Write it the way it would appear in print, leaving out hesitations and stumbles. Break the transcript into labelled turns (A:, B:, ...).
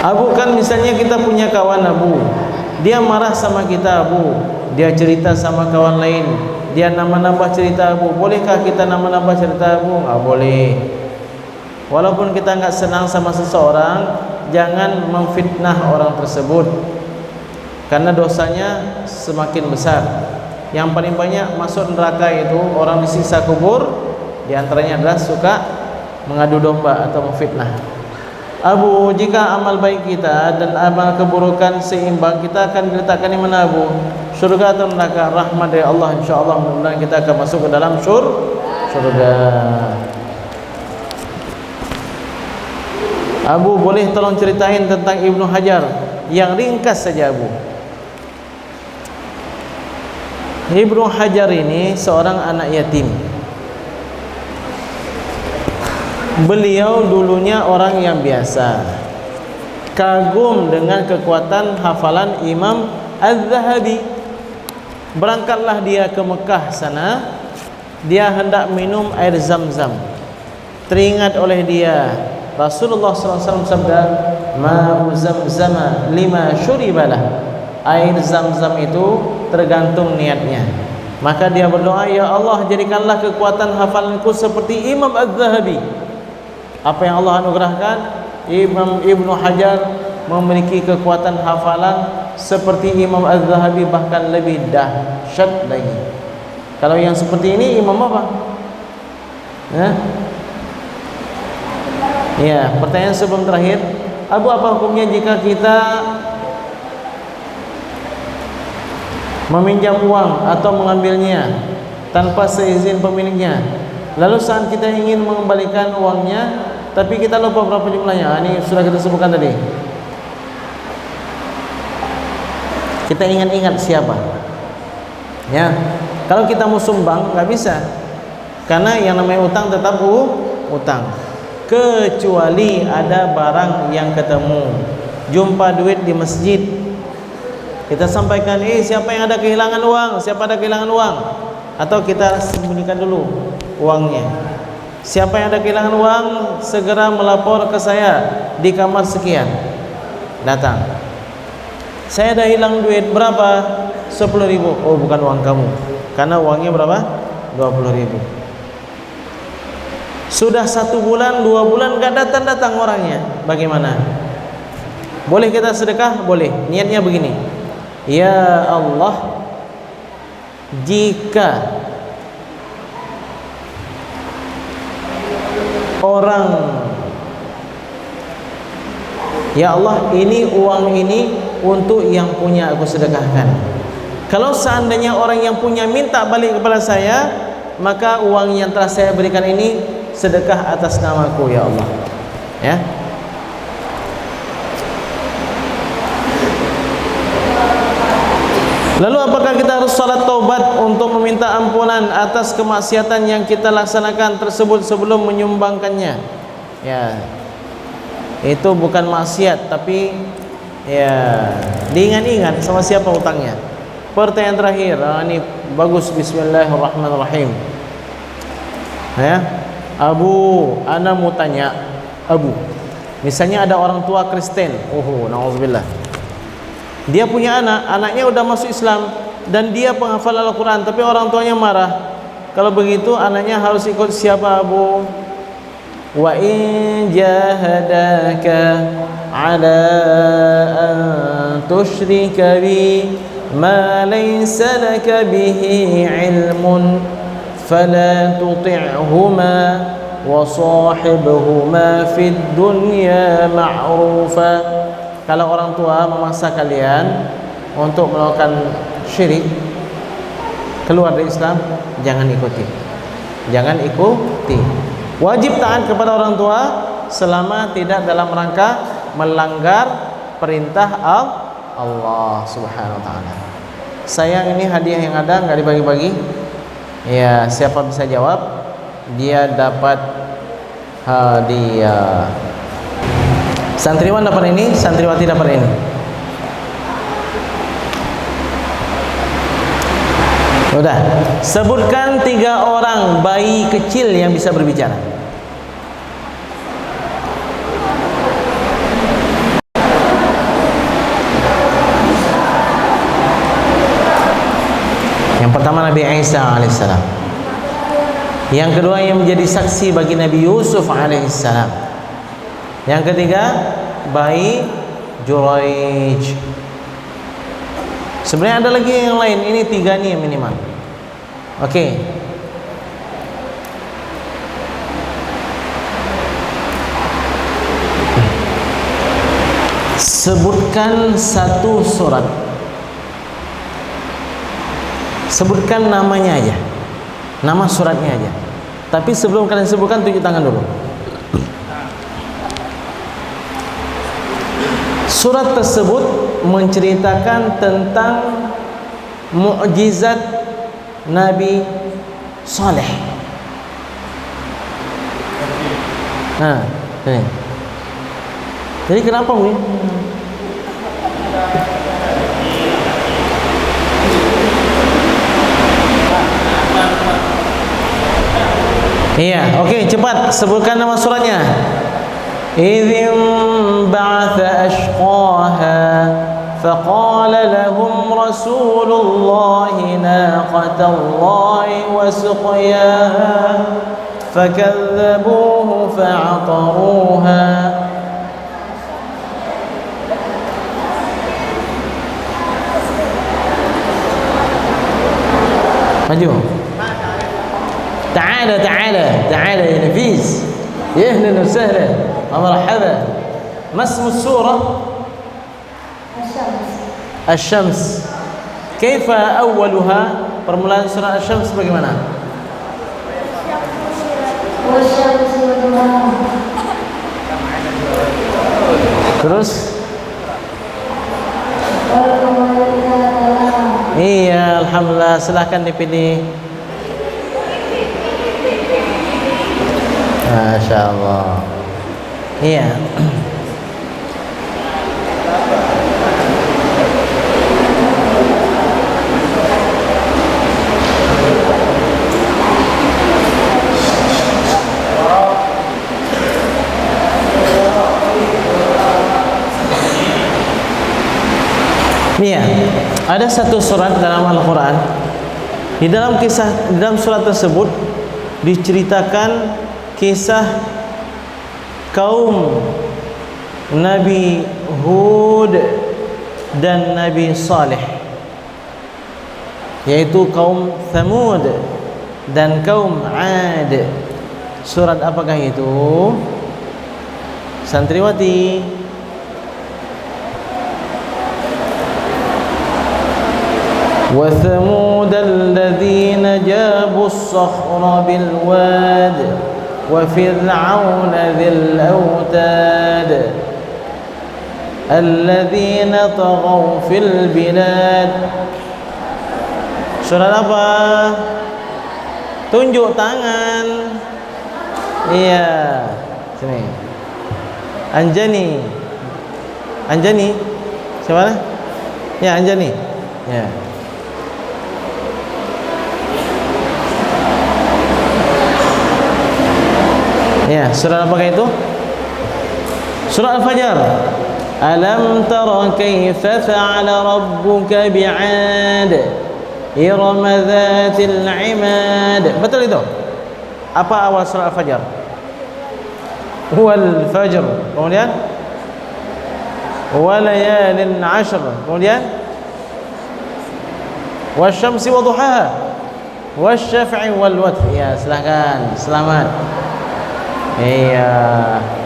A: Abu, kan misalnya kita punya kawan Abu, dia marah sama kita Abu, dia cerita sama kawan lain, dia nambah-nambah cerita Abu, bolehkah kita nambah-nambah cerita Abu? Nggak boleh. Walaupun kita nggak senang sama seseorang, jangan memfitnah orang tersebut, karena dosanya semakin besar. Yang paling banyak masuk neraka itu orang disiksa kubur, diantaranya adalah suka mengadu domba atau memfitnah. Abu, jika amal baik kita dan amal keburukan seimbang, kita akan diletakkan di mana Abu? Surga atau neraka? Rahmat dari Allah, insyaallah mudah-mudahan kita akan masuk ke dalam surga. Abu, boleh tolong ceritain tentang Ibnu Hajar yang ringkas saja Abu. Ibnu Hajar ini seorang anak yatim. Beliau dulunya orang yang biasa, kagum dengan kekuatan hafalan Imam Az-Zahabi. Berangkatlah dia ke Mekah sana, dia hendak minum air Zam-Zam. Teringat oleh dia Rasulullah SAW sabda, "Ma'u Zamzama lima syuribalah." Air Zam-Zam itu tergantung niatnya. Maka dia berdoa, "Ya Allah, jadikanlah kekuatan hafalanku seperti Imam Az-Zahabi." Apa yang Allah anugerahkan, Imam Ibnu Hajar memiliki kekuatan hafalan seperti Imam Az-Zahabi, bahkan lebih dahsyat lagi. Kalau yang seperti ini imam apa? Ya, pertanyaan sebelum terakhir, Abu, apa hukumnya jika kita meminjam uang atau mengambilnya tanpa seizin pemiliknya, lalu saat kita ingin mengembalikan uangnya tapi kita lupa berapa jumlahnya? Ini sudah kita sebutkan tadi. Kita ingat-ingat siapa, ya. Kalau kita mau sumbang nggak bisa, karena yang namanya utang tetap utang, kecuali ada barang yang ketemu. Jumpa duit di masjid, kita sampaikan, siapa yang ada kehilangan uang, siapa ada kehilangan uang, atau kita sembunyikan dulu uangnya. Siapa yang ada kehilangan uang, segera melapor ke saya di kamar sekian. Datang, saya ada hilang duit, berapa? 10.000. Oh, bukan uang kamu, karena uangnya berapa? 20.000. Sudah 1 bulan, 2 bulan gak datang-datang orangnya. Bagaimana? Boleh kita sedekah? Boleh. Niatnya begini, ya Allah, jika orang, ya Allah, ini uang ini untuk yang punya aku sedekahkan. Kalau seandainya orang yang punya minta balik kepada saya, maka uang yang telah saya berikan ini sedekah atas namaku, ya Allah. Ya. Lalu apakah kita harus salat taubat untuk meminta ampunan atas kemaksiatan yang kita laksanakan tersebut sebelum menyumbangkannya? Ya, itu bukan maksiat, tapi ya diingat-ingat sama siapa utangnya. Pertanyaan terakhir, ini bagus. Bismillahirrahmanirrahim. Ya, Abu, ana mau tanya, Abu, misalnya ada orang tua Kristen, na'udzubillah, dia punya anak, anaknya udah masuk Islam dan dia penghafal Al-Quran, tapi orang tuanya marah. Kalau begitu anaknya harus ikut siapa Abu? Wa in jahadaka ala an tusyrika bi ma laysa laka bihi ilmun fala tuti'huma wa sahibhuma fid dunya ma'rufa. Kalau orang tua memaksa kalian untuk melakukan syirik, keluar dari Islam, jangan ikuti. Jangan ikuti. Wajib taat kepada orang tua selama tidak dalam rangka melanggar perintah Allah Subhanahu wa taala. Sayang, ini hadiah yang ada nggak dibagi-bagi. Ya, siapa bisa jawab, dia dapat hadiah. Santriwan dapat ini, santriwati dapat ini. Udah, sebutkan 3 orang bayi kecil yang bisa berbicara. Isa alaihissalam. Yang kedua yang menjadi saksi bagi Nabi Yusuf alaihissalam. Yang ketiga bayi Juraij. Sebenarnya ada lagi yang lain. Ini tiga nih minimal. Oke. Sebutkan satu surat. Sebutkan namanya aja. Nama suratnya aja. Tapi sebelum kalian sebutkan, tunjuk tangan dulu. Surat tersebut menceritakan tentang mukjizat Nabi Saleh. Nah, ini. Jadi kenapa Bu? Iya, oke, cepat sebutkan nama suratnya. Idzin ba'atha ashqaha faqala lahum rasulullahi naqatallahi wa suqyaha fakadzabuhu fa'aqaruha. Maju. تعالى تعالى تعالى يا نفيس، يا اهلا وسهلا ومرحبا. ما اسم السورة؟ الشمس. كيف أولها؟ permulaan surah Asy-Syams bagaimana? Terus? Iya, alhamdulillah. Silahkan dipilih. Masya Allah. Iya. Iya. Ada satu surat dalam Al-Quran. Di dalam surat tersebut diceritakan kisah kaum Nabi Hud dan Nabi Saleh, yaitu kaum Thamud dan kaum Ad. Surat apakah itu? Santriwati. Wa Thamud alladhina jabu as-sakhra bil wad وفرعون ذي الأوتاد الذين طغوا في البلاد. Surat apa? Tunjuk tangan. Iya, sini. Anjani. Anjani. Siapa? Ya, Anjani. Ya. Ya, surah apakah itu? Surah Al-Fajr. Alam tara kaifa fa'ala rabbuka bi'ad Iram dzatil 'imad. Betul itu? Apa awal surah Al-Fajr? Wal fajr. Kemudian walayalin 'ashr. Kemudian wasyamsi wadhuhaha wasyaf'i wal watr. Ya, silakan. Selamat. Iya.